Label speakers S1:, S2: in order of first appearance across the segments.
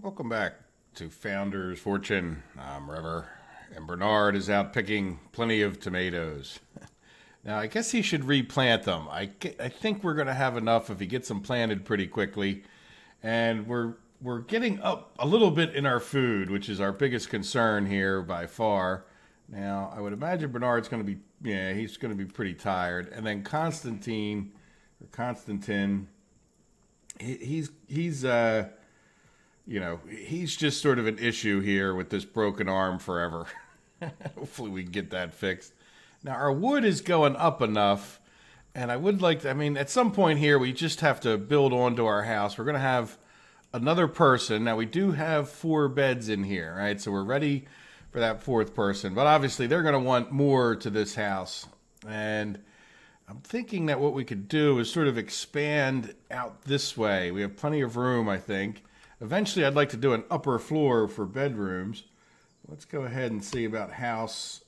S1: Welcome back to Founder's Fortune. I'm River, and Bernard is out picking plenty of tomatoes. Now, I guess he should replant them. I think we're going to have enough if he gets them planted pretty quickly. And we're getting up a little bit in our food, which is our biggest concern here by far. Now, I would imagine Bernard's going to be, he's going to be pretty tired. And then Constantin, he's just sort of an issue here with this broken arm forever. Hopefully we can get that fixed. Now, our wood is going up enough, and I would like to, at some point here, we just have to build onto our house. We're going to have another person. Now, we do have 4 beds in here, right? So we're ready for that 4th person. But obviously, they're going to want more to this house. And I'm thinking that what we could do is sort of expand out this way. We have plenty of room, I think. Eventually, I'd like to do an upper floor for bedrooms. Let's go ahead and see about house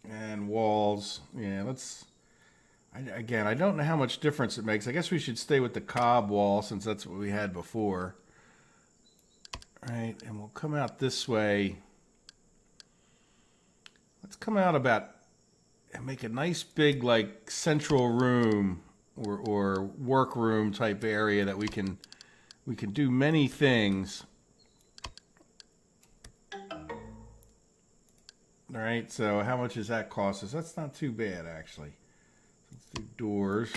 S1: and walls. Yeah, again, I don't know how much difference it makes. I guess we should stay with the cob wall since that's what we had before. All right, and we'll come out this way. Let's come out about and make a nice big, like, central room or workroom type area that we can do many things. All right, so how much does that cost us? That's not too bad, actually. Let's do doors.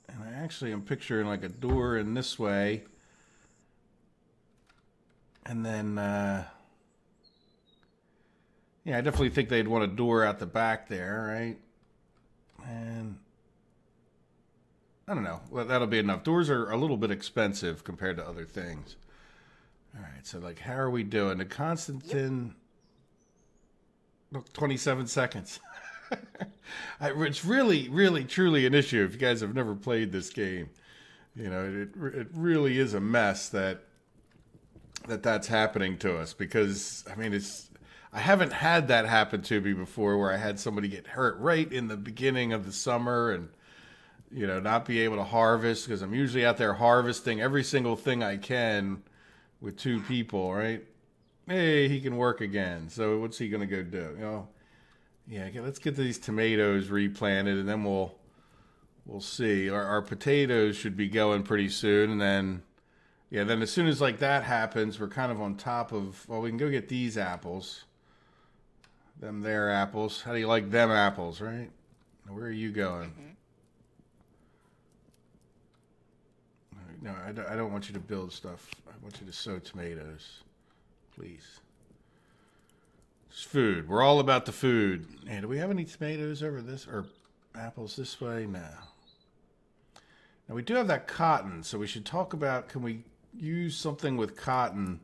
S1: And I actually am picturing like a door in this way. And then, yeah, I definitely think they'd want a door out the back there, right? And I don't know. Well, that'll be enough. Doors are a little bit expensive compared to other things. All right, so like, how are we doing? The Constantin, look, 27 seconds. It's really, really, truly an issue if you guys have never played this game. You know, it really is a mess that's happening to us because, I haven't had that happen to me before where I had somebody get hurt right in the beginning of the summer and, not be able to harvest because I'm usually out there harvesting every single thing I can with 2 people, right? Hey, he can work again. So what's he going to go do? Yeah, let's get these tomatoes replanted and then we'll see. Our potatoes should be going pretty soon. And then, then as soon as like that happens, we're kind of on top of, well, we can go get these apples. Their apples. How do you like them apples, right? Where are you going? No, I don't want you to build stuff. I want you to sow tomatoes. Please. It's food. We're all about the food. Hey, do we have any tomatoes over this? Or apples this way? No. Now, we do have that cotton, so we should talk about, can we use something with cotton?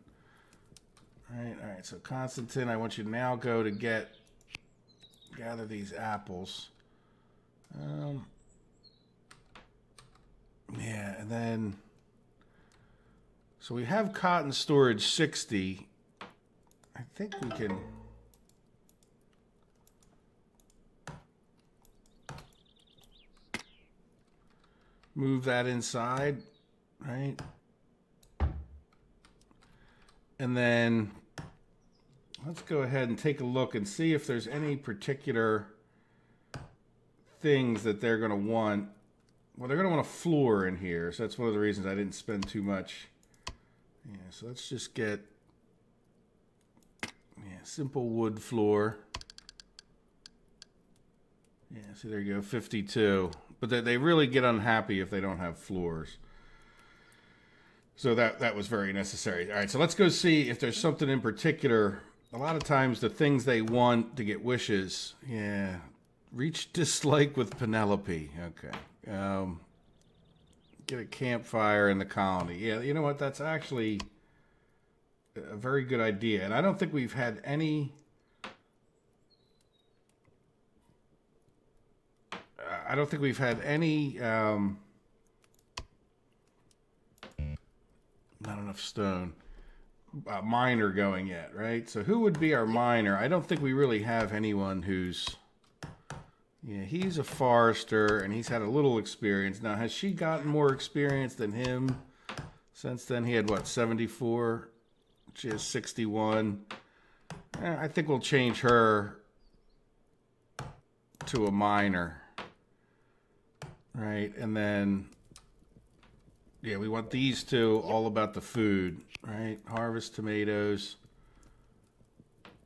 S1: All right. So, Constantin, I want you to now go to gather these apples. Yeah, and then, so we have cotton storage 60. I think we can move that inside, right? And then let's go ahead and take a look and see if there's any particular things that they're going to want. Well, they're going to want a floor in here, so that's one of the reasons I didn't spend too much. Yeah, so let's just get simple wood floor. Yeah, see, there you go, 52. But they really get unhappy if they don't have floors. So that was very necessary. All right, so let's go see if there's something in particular. A lot of times the things they want to get wishes. Yeah, reach dislike with Penelope. Okay. Get a campfire in the colony. Yeah, you know what? That's actually a very good idea. And I don't think we've had any... not enough stone. Miner going yet, right? So who would be our miner? I don't think we really have anyone who's... Yeah, he's a forester, and he's had a little experience. Now, has she gotten more experience than him? Since then, he had, what, 74? She has 61. I think we'll change her to a miner. Right, and then, yeah, we want these two all about the food, right? Harvest tomatoes.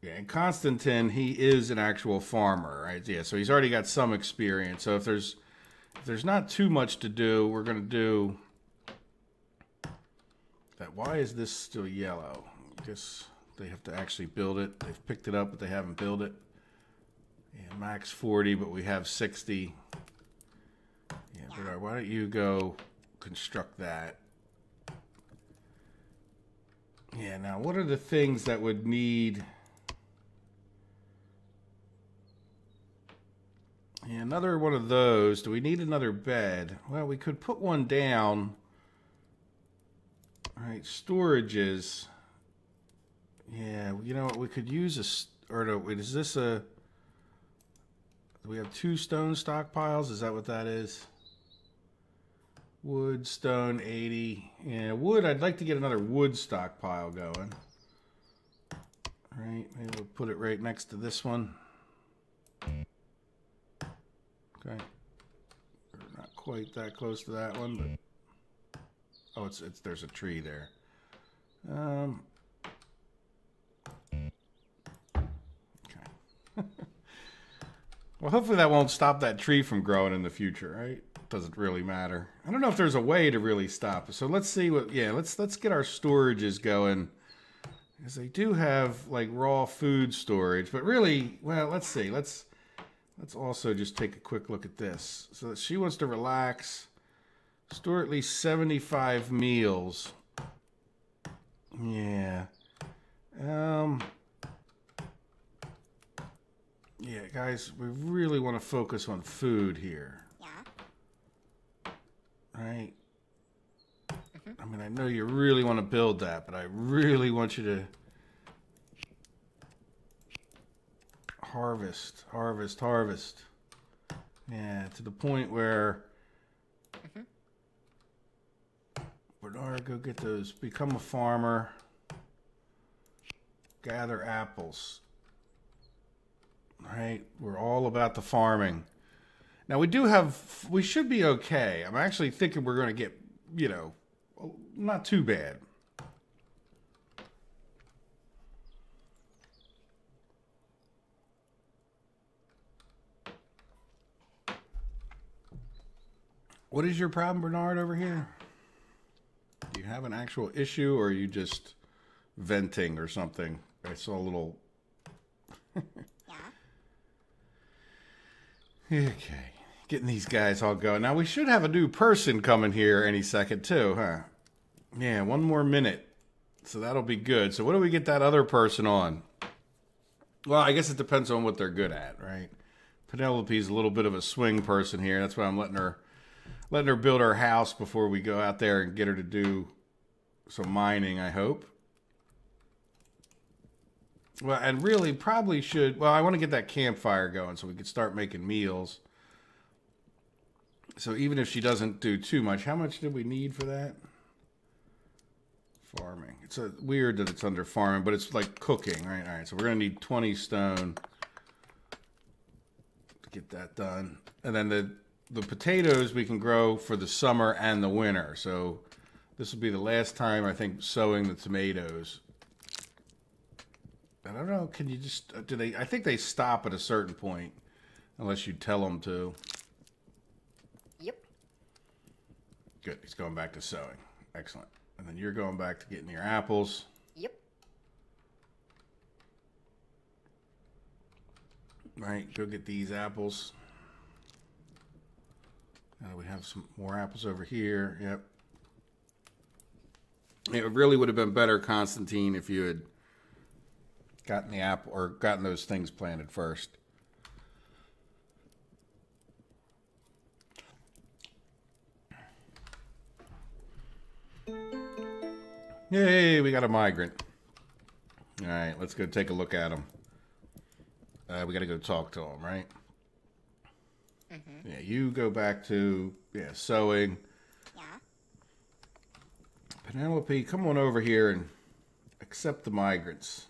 S1: Yeah, and Constantine, he is an actual farmer, right? Yeah, so he's already got some experience. So if there's not too much to do, we're going to do that. Why is this still yellow? I guess they have to actually build it. They've picked it up, but they haven't built it. Yeah, max 40, but we have 60. Yeah, but why don't you go construct that? Yeah, now what are the things that would need... Yeah, another one of those. Do we need another bed? Well, we could put one down. All right, storages. Yeah, you know what? We could use a... Or no, wait, is this a... Do we have 2 stone stockpiles? Is that what that is? Wood, stone, 80. Yeah, wood, I'd like to get another wood stockpile going. All right, maybe we'll put it right next to this one. Okay. We're not quite that close to that one, but... Oh, it's there's a tree there. Okay. Well, hopefully that won't stop that tree from growing in the future, right? Doesn't really matter. I don't know if there's a way to really stop it. So let's see what... Yeah, let's get our storages going. Because they do have, like, raw food storage. But really, well, let's see. Let's also just take a quick look at this. So she wants to relax, store at least 75 meals. Yeah. Yeah, guys, we really want to focus on food here. Yeah. Right? I mean, I know you really want to build that, but I really want you to harvest. Yeah, to the point where Bernard, go get those. Become a farmer. Gather apples. Right? We're all about the farming. Now, we should be okay. I'm actually thinking we're going to get, you know, not too bad. What is your problem, Bernard, over here? Do you have an actual issue, or are you just venting or something? I saw a little... Yeah. Okay. Getting these guys all going. Now, we should have a new person coming here any second, too, huh? Yeah, 1 more minute. So that'll be good. So what do we get that other person on? Well, I guess it depends on what they're good at, right? Penelope's a little bit of a swing person here. That's why I'm letting her build her house before we go out there and get her to do some mining, I hope. Well, and really probably should... Well, I want to get that campfire going so we can start making meals. So even if she doesn't do too much, how much did we need for that? Farming. It's weird that it's under farming, but it's like cooking, right? All right, so we're going to need 20 stone to get that done. And then the potatoes we can grow for the summer and the winter. So this will be the last time, I think, sowing the tomatoes. I don't know, can you just... I think they stop at a certain point, unless you tell them to.
S2: Yep.
S1: Good, he's going back to sowing. Excellent. And then you're going back to getting your apples.
S2: Yep.
S1: All right, go get these apples. We have some more apples over here. Yep. It really would have been better, Constantine, if you had gotten the apple or gotten those things planted first. Yay, we got a migrant. All right, let's go take a look at him. We got to go talk to him, right? Mm-hmm. Yeah, you go back to, sewing.
S2: Yeah.
S1: Penelope, come on over here and accept the migrants.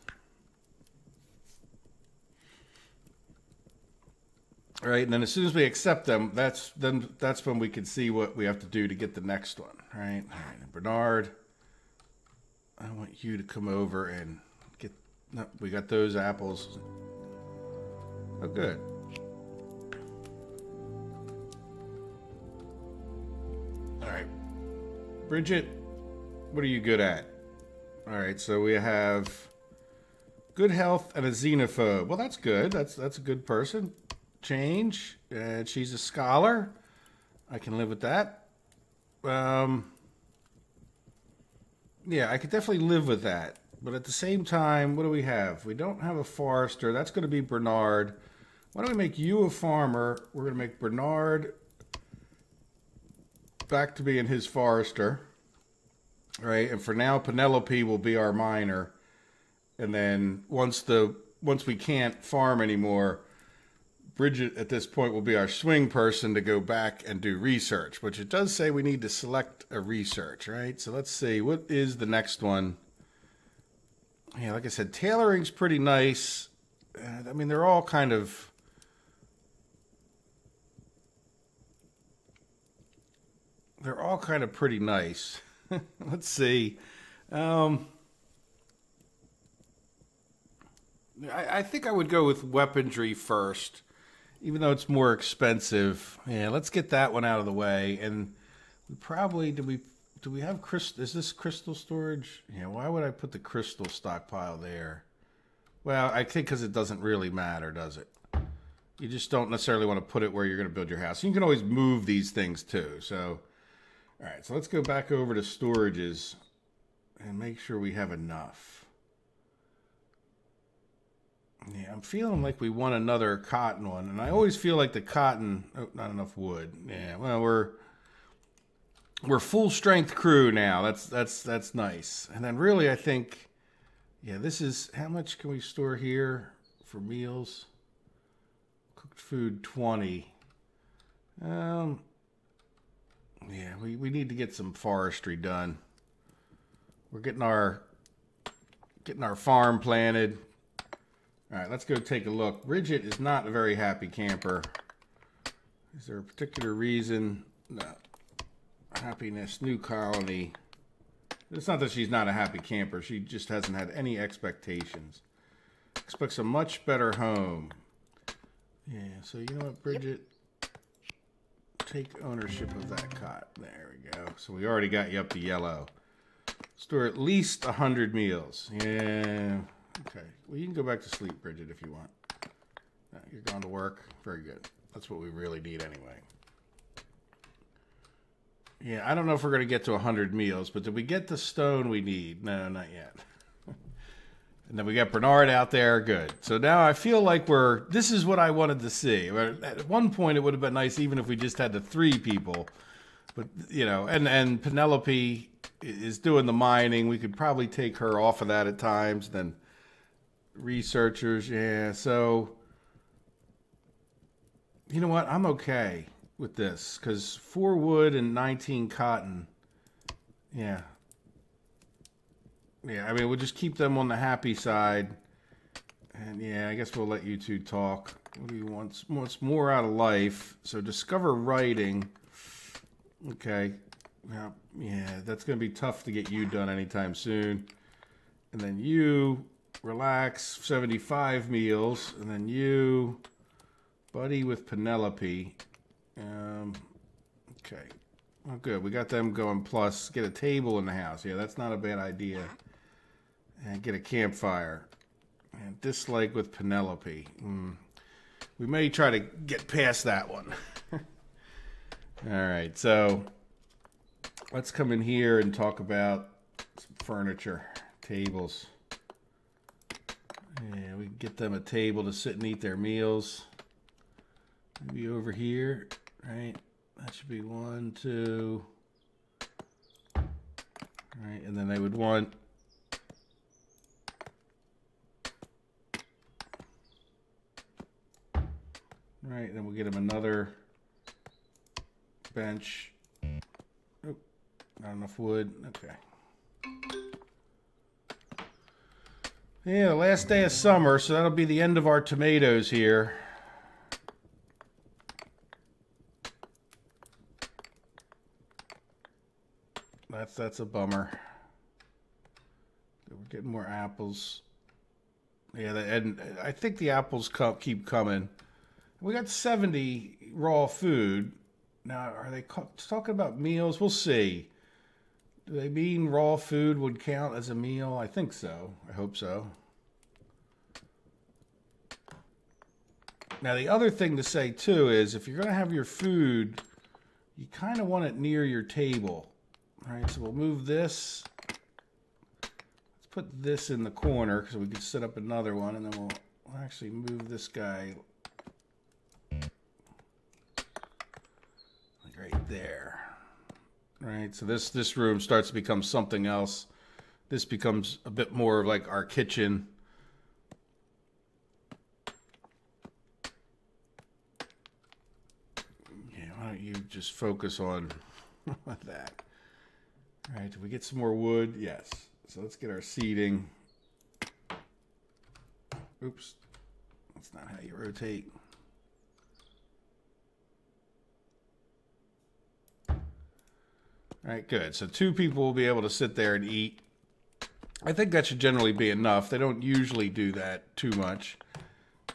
S1: All right, and then as soon as we accept them, that's when we can see what we have to do to get the next one. Right? All right, and Bernard, I want you to come over and get. No, we got those apples. Oh, good. All right, Bridget, what are you good at? All right, so we have good health and a xenophobe. Well, that's good. That's a good person. Change, and she's a scholar. I can live with that. Yeah, I could definitely live with that. But at the same time, what do we have? We don't have a forester. That's going to be Bernard. Why don't we make you a farmer? We're going to make Bernard back to being his forester. All right, and for now, Penelope will be our miner. And then once we can't farm anymore, Bridget, at this point, will be our swing person to go back and do research, which it does say we need to select a research, right? So let's see, what is the next one? Yeah, like I said, tailoring's pretty nice. I mean, they're all kind of... They're all kind of pretty nice. Let's see. I think I would go with weaponry first. Even though it's more expensive. Yeah, let's get that one out of the way. And we probably, do we have crystal? Is this crystal storage? Yeah, why would I put the crystal stockpile there? Well, I think because it doesn't really matter, does it? You just don't necessarily want to put it where you're going to build your house. You can always move these things too. So, all right, so let's go back over to storages and make sure we have enough. Yeah, I'm feeling like we want another cotton one, and I always feel like the cotton. Oh, not enough wood. Yeah, well, we're full strength crew now. That's nice. And then really, I think, yeah, this is how much can we store here for meals? Cooked food 20. Yeah, we need to get some forestry done. We're getting our farm planted. All right, let's go take a look. Bridget is not a very happy camper. Is there a particular reason? No. Happiness, new colony. It's not that she's not a happy camper. She just hasn't had any expectations. Expects a much better home. Yeah, so you know what, Bridget? Take ownership of that cot. There we go. So we already got you up to yellow. Store at least 100 meals. Yeah. Okay. Well, you can go back to sleep, Bridget, if you want. No, you're going to work. Very good. That's what we really need anyway. Yeah, I don't know if we're going to get to 100 meals, but did we get the stone we need? No, not yet. And then we got Bernard out there. Good. So now I feel like this is what I wanted to see. At one point, it would have been nice even if we just had the 3 people. But, you know, and Penelope is doing the mining. We could probably take her off of that at times. Then researchers, yeah. So, you know what? I'm okay with this because 4 wood and 19 cotton. Yeah. Yeah, I mean, we'll just keep them on the happy side. And yeah, I guess we'll let you two talk. What do you want? Wants more out of life. So discover writing. Okay. Yeah, that's going to be tough to get you done anytime soon. And then you relax 75 meals. And then you buddy with Penelope. Okay. Oh, good. We got them going. Plus, get a table in the house. Yeah, that's not a bad idea. And get a campfire. And dislike with Penelope. We may try to get past that one. All right, so let's come in here and talk about some furniture, tables. Yeah, we can get them a table to sit and eat their meals. Maybe over here, right? That should be 1, 2. All right, and then they would want right, then we'll get them another bench. Oh, not enough wood. Okay. Yeah, the last day of summer, so that'll be the end of our tomatoes here. That's a bummer. We're getting more apples. Yeah, and I think the apples keep coming. We got 70 raw food. Now, are they talking about meals? We'll see. Do they mean raw food would count as a meal? I think so. I hope so. Now, the other thing to say, too, is if you're going to have your food, you kind of want it near your table. All right, so we'll move this. Let's put this in the corner so we can set up another one, and then we'll actually move this guy like right there. All right, so this room starts to become something else. This becomes a bit more like our kitchen. Yeah, why don't you just focus on that? All right, did we get some more wood? Yes. So let's get our seating. Oops. That's not how you rotate. All right, good. So 2 people will be able to sit there and eat. I think that should generally be enough. They don't usually do that too much.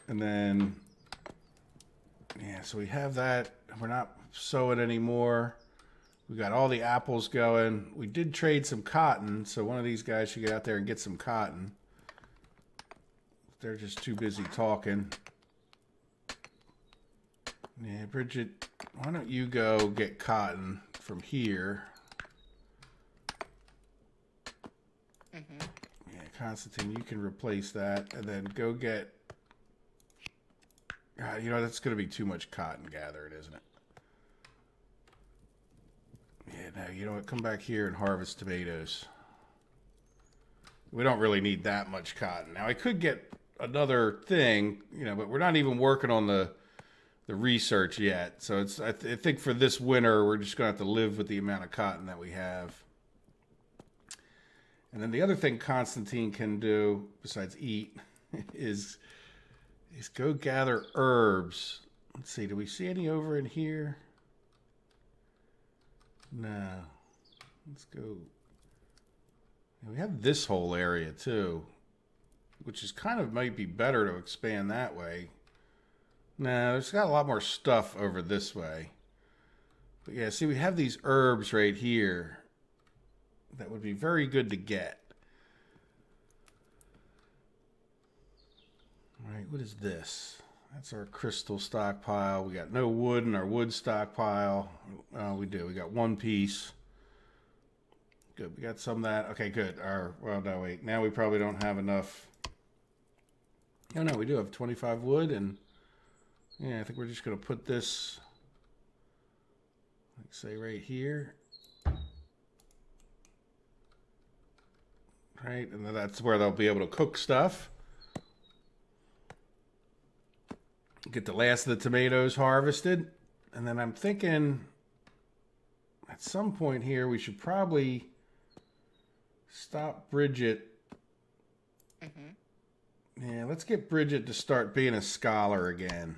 S1: And then, yeah, so we have that. We're not sowing anymore. We got all the apples going. We did trade some cotton, so one of these guys should get out there and get some cotton. They're just too busy talking. Yeah, Bridget, why don't you go get cotton from here? Yeah, Constantine, you can replace that, and then go get... God, you know, that's going to be too much cotton gathered, isn't it? Yeah, no, you know what? Come back here and harvest tomatoes. We don't really need that much cotton. Now, I could get another thing, you know, but we're not even working on the research yet. So I think for this winter, we're just going to have to live with the amount of cotton that we have. And then the other thing Constantine can do, besides eat, is go gather herbs. Let's see, do we see any over in here? No. Let's go. We have this whole area too, which is kind of might be better to expand that way. No, there's got a lot more stuff over this way. But yeah, see, we have these herbs right here that would be very good to get. All right, what is this? That's our crystal stockpile. We got no wood in our wood stockpile. We do. We got 1 piece. Good. We got some of that. Okay, good. Well, no, wait. Now we probably don't have enough. Oh, no, we do have 25 wood. And, yeah, I think we're just going to put this, like, say, right here. Right? And then that's where they'll be able to cook stuff. Get the last of the tomatoes harvested. And then I'm thinking at some point here we should probably stop Bridget. Yeah, let's get Bridget to start being a scholar again.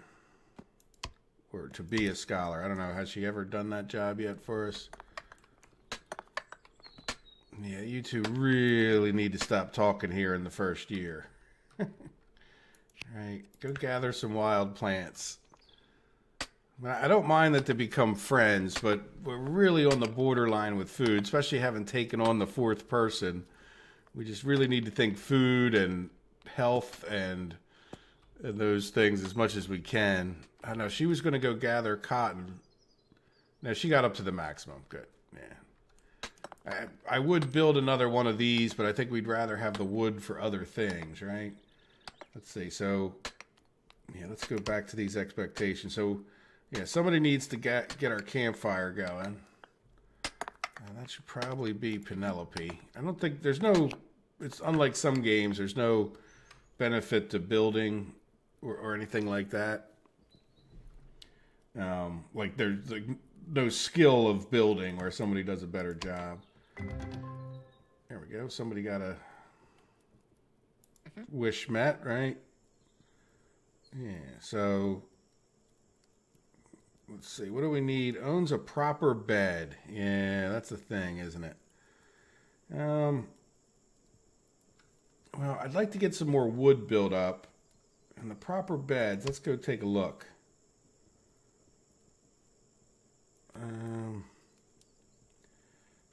S1: Or to be a scholar. I don't know. Has she ever done that job yet for us? Yeah, you two really need to stop talking here in the first year. Right, go gather some wild plants. I don't mind that they become friends, but we're really on the borderline with food, especially having taken on the 4th person. We just really need to think food and health and those things as much as we can. I know she was going to go gather cotton. No, she got up to the maximum. Good, yeah. I would build another one of these, but I think we'd rather have the wood for other things, right? Let's see. So, yeah, let's go back to these expectations. So, yeah, somebody needs to get our campfire going. That should probably be Penelope. I don't think there's no, it's unlike some games, there's no benefit to building or anything like that. Like there's like no skill of building where somebody does a better job. There we go. Somebody got a... Wish met, right? Yeah, so let's see. What do we need? Owns a proper bed. Yeah, that's the thing, isn't it? Well, I'd like to get some more wood built up. And the proper beds, let's go take a look.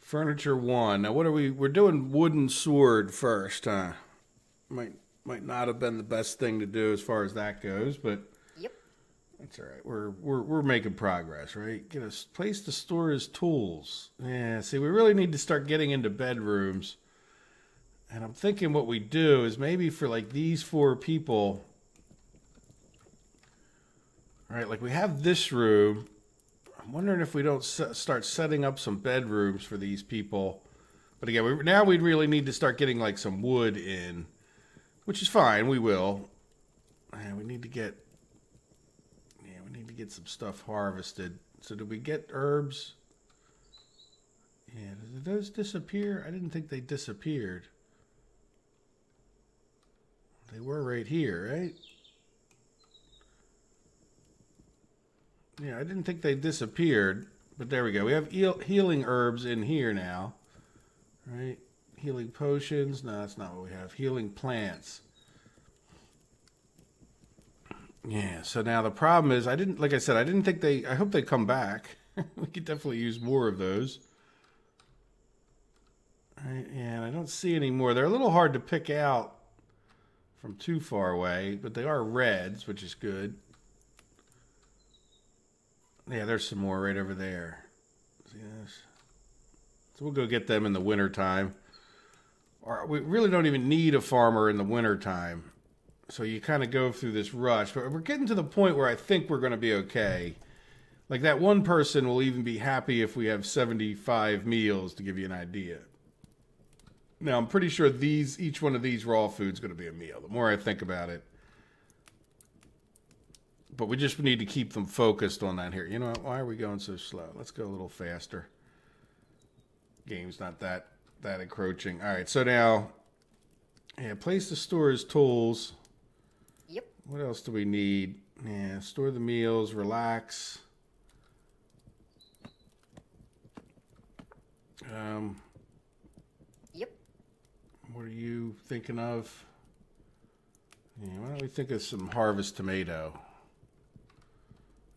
S1: Furniture 1. Now, what are we? We're doing wooden sword first, huh? Might not have been the best thing to do as far as that goes, but
S2: Yep.
S1: that's all right. We're making progress, right? Get a place to store his tools. Yeah. See, we really need to start getting into bedrooms. And I'm thinking what we do is maybe for like these 4 people. All right, like we have this room. I'm wondering if we don't start setting up some bedrooms for these people. But again, now we'd really need to start getting like some wood in, which is fine. We will. And we need to get some stuff harvested. So did we get herbs? Yeah, did those disappear? I didn't think they disappeared. They were right here, right? Yeah, I didn't think they disappeared, but there we go. We have healing herbs in here now, right? Healing potions. No, that's not what we have. Healing plants. Yeah, so now the problem is like I said, I didn't think I hope they come back. We could definitely use more of those. Right, and I don't see any more. They're a little hard to pick out from too far away, but they are reds, which is good. Yeah, there's some more right over there. See this? So we'll go get them in the wintertime. Or we really don't even need a farmer in the wintertime. So you kind of go through this rush. But we're getting to the point where I think we're going to be okay. Like that one person will even be happy if we have 75 meals, to give you an idea. Now, I'm pretty sure each one of these raw food is going to be a meal. The more I think about it. But we just need to keep them focused on that here. You know what? Why are we going so slow? Let's go a little faster. Game's not that encroaching. All right, so now, yeah, place to store his tools.
S2: Yep.
S1: What else do we need? Yeah, store the meals, relax.
S2: Yep.
S1: What are you thinking of? Yeah, why don't we think of some harvest tomato?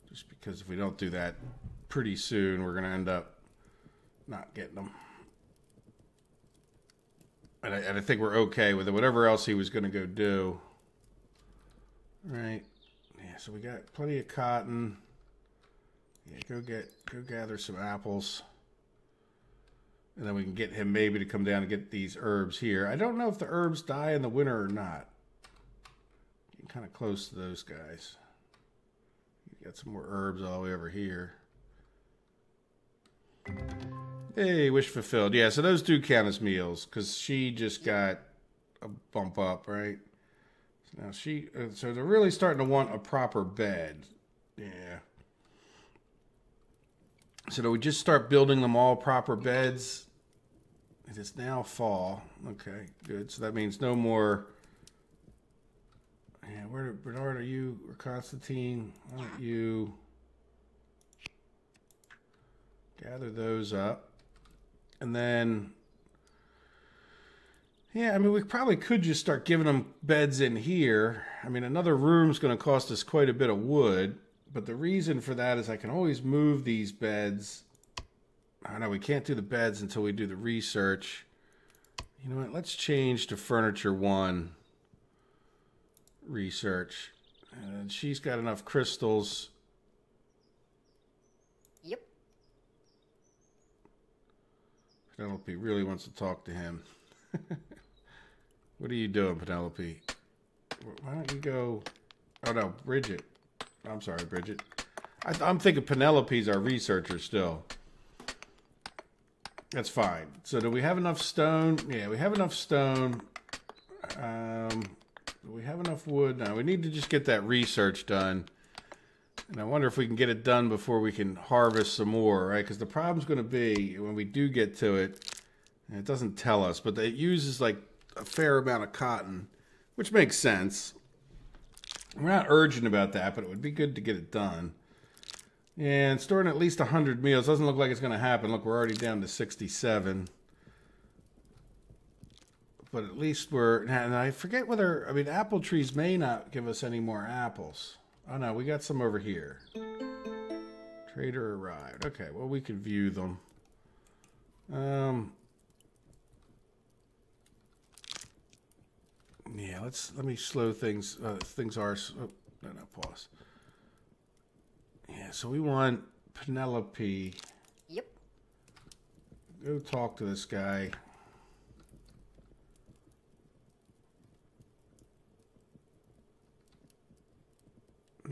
S1: Just because if we don't do that pretty soon, we're going to end up not getting them. And I think we're okay with it. Whatever else he was going to go do. Right. Yeah, so we got plenty of cotton. Yeah, go gather some apples. And then we can get him maybe to come down and get these herbs here. I don't know if the herbs die in the winter or not. Getting kind of close to those guys. Got some more herbs all the way over here. Hey, wish fulfilled. Yeah, so those do count as meals because she just got a bump up, right? So now so they're really starting to want a proper bed. Yeah. So do we just start building them all proper beds? It is now fall. Okay, good. So that means no more. Yeah, Bernard, are you, or Constantine? Why don't you gather those up? And then, yeah, I mean, we probably could just start giving them beds in here. I mean, another room's going to cost us quite a bit of wood. But the reason for that is I can always move these beds. I know we can't do the beds until we do the research. You know what? Let's change to Furniture 1. Research. And she's got enough crystals.
S2: Yep.
S1: Penelope really wants to talk to him. What are you doing, Penelope? Why don't you go... Oh, no, Bridget. I'm sorry, Bridget. I'm thinking Penelope's our researcher still. That's fine. So do we have enough stone? Yeah, we have enough stone. Do we have enough wood? No, we need to just get that research done. And I wonder if we can get it done before we can harvest some more, right? Because the problem's going to be when we do get to it, and it doesn't tell us, but it uses like a fair amount of cotton. which makes sense. We're not urgent about that, but it would be good to get it done. And storing at least 100 meals. Doesn't look like it's going to happen. Look, we're already down to 67. But at least we're... And I forget whether... I mean, apple trees may not give us any more apples. Oh, no. We got some over here. Trader arrived. Okay, well, we can view them. Yeah, let me slow things. Things are... Oh, no, pause. Yeah, so we want Penelope.
S2: Yep.
S1: Go talk to this guy.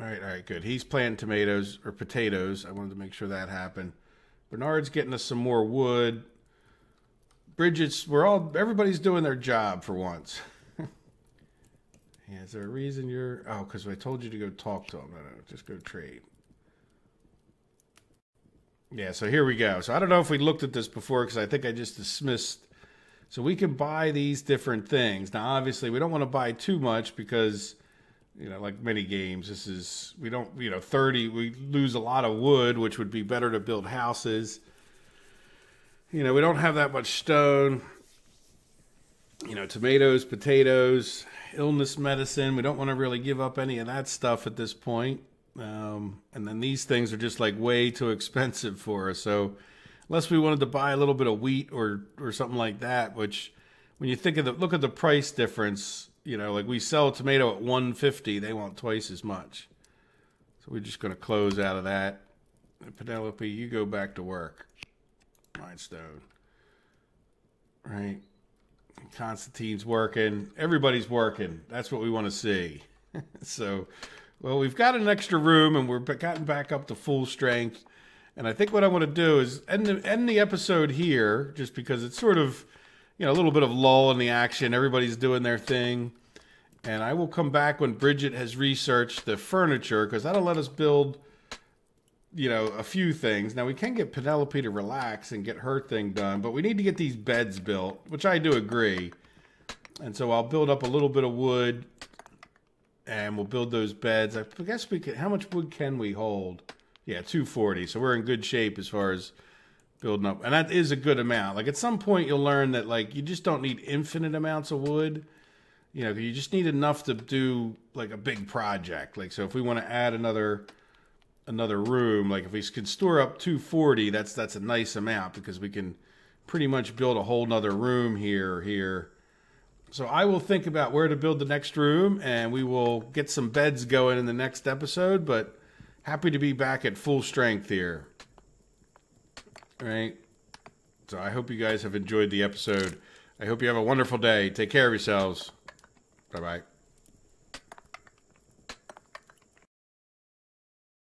S1: All right, good. He's planting tomatoes or potatoes. I wanted to make sure that happened. Bernard's getting us some more wood. Bridget's, everybody's doing their job for once. Yeah, is there a reason you're... Oh, because I told you to go talk to him. No, just go trade. Yeah, so here we go. So I don't know if we looked at this before because I think I just dismissed. So we can buy these different things. Now, obviously, we don't want to buy too much because, you know, like many games, this is, we don't, you know, 30, we lose a lot of wood, which would be better to build houses. You know, we don't have that much stone. You know, tomatoes, potatoes, illness medicine. We don't want to really give up any of that stuff at this point. And then these things are just like way too expensive for us. So unless we wanted to buy a little bit of wheat or something like that, which when you think of look at the price difference, you know, like we sell a tomato at $1.50, they want twice as much. So we're just going to close out of that. And Penelope, you go back to work. Mindstone. Right. Constantine's working. Everybody's working. That's what we want to see. So, well, we've got an extra room and we're gotten back up to full strength. And I think what I want to do is end the episode here, just because it's sort of, you know, a little bit of lull in the action. Everybody's doing their thing. And I will come back when Bridget has researched the furniture, because that'll let us build, you know, a few things. Now, we can get Penelope to relax and get her thing done, but we need to get these beds built, which I do agree. And so I'll build up a little bit of wood, and we'll build those beds. I guess we can, how much wood can we hold? Yeah, 240. So we're in good shape as far as building up. And that is a good amount. Like, at some point, you'll learn that, like, you just don't need infinite amounts of wood. You know, you just need enough to do, like, a big project. Like, so if we want to add another room, like if we can store up 240, that's a nice amount, because we can pretty much build a whole nother room here. So I will think about where to build the next room, and we will get some beds going in the next episode, but happy to be back at full strength here. All right. So I hope you guys have enjoyed the episode. I hope you have a wonderful day. Take care of yourselves. Bye-bye.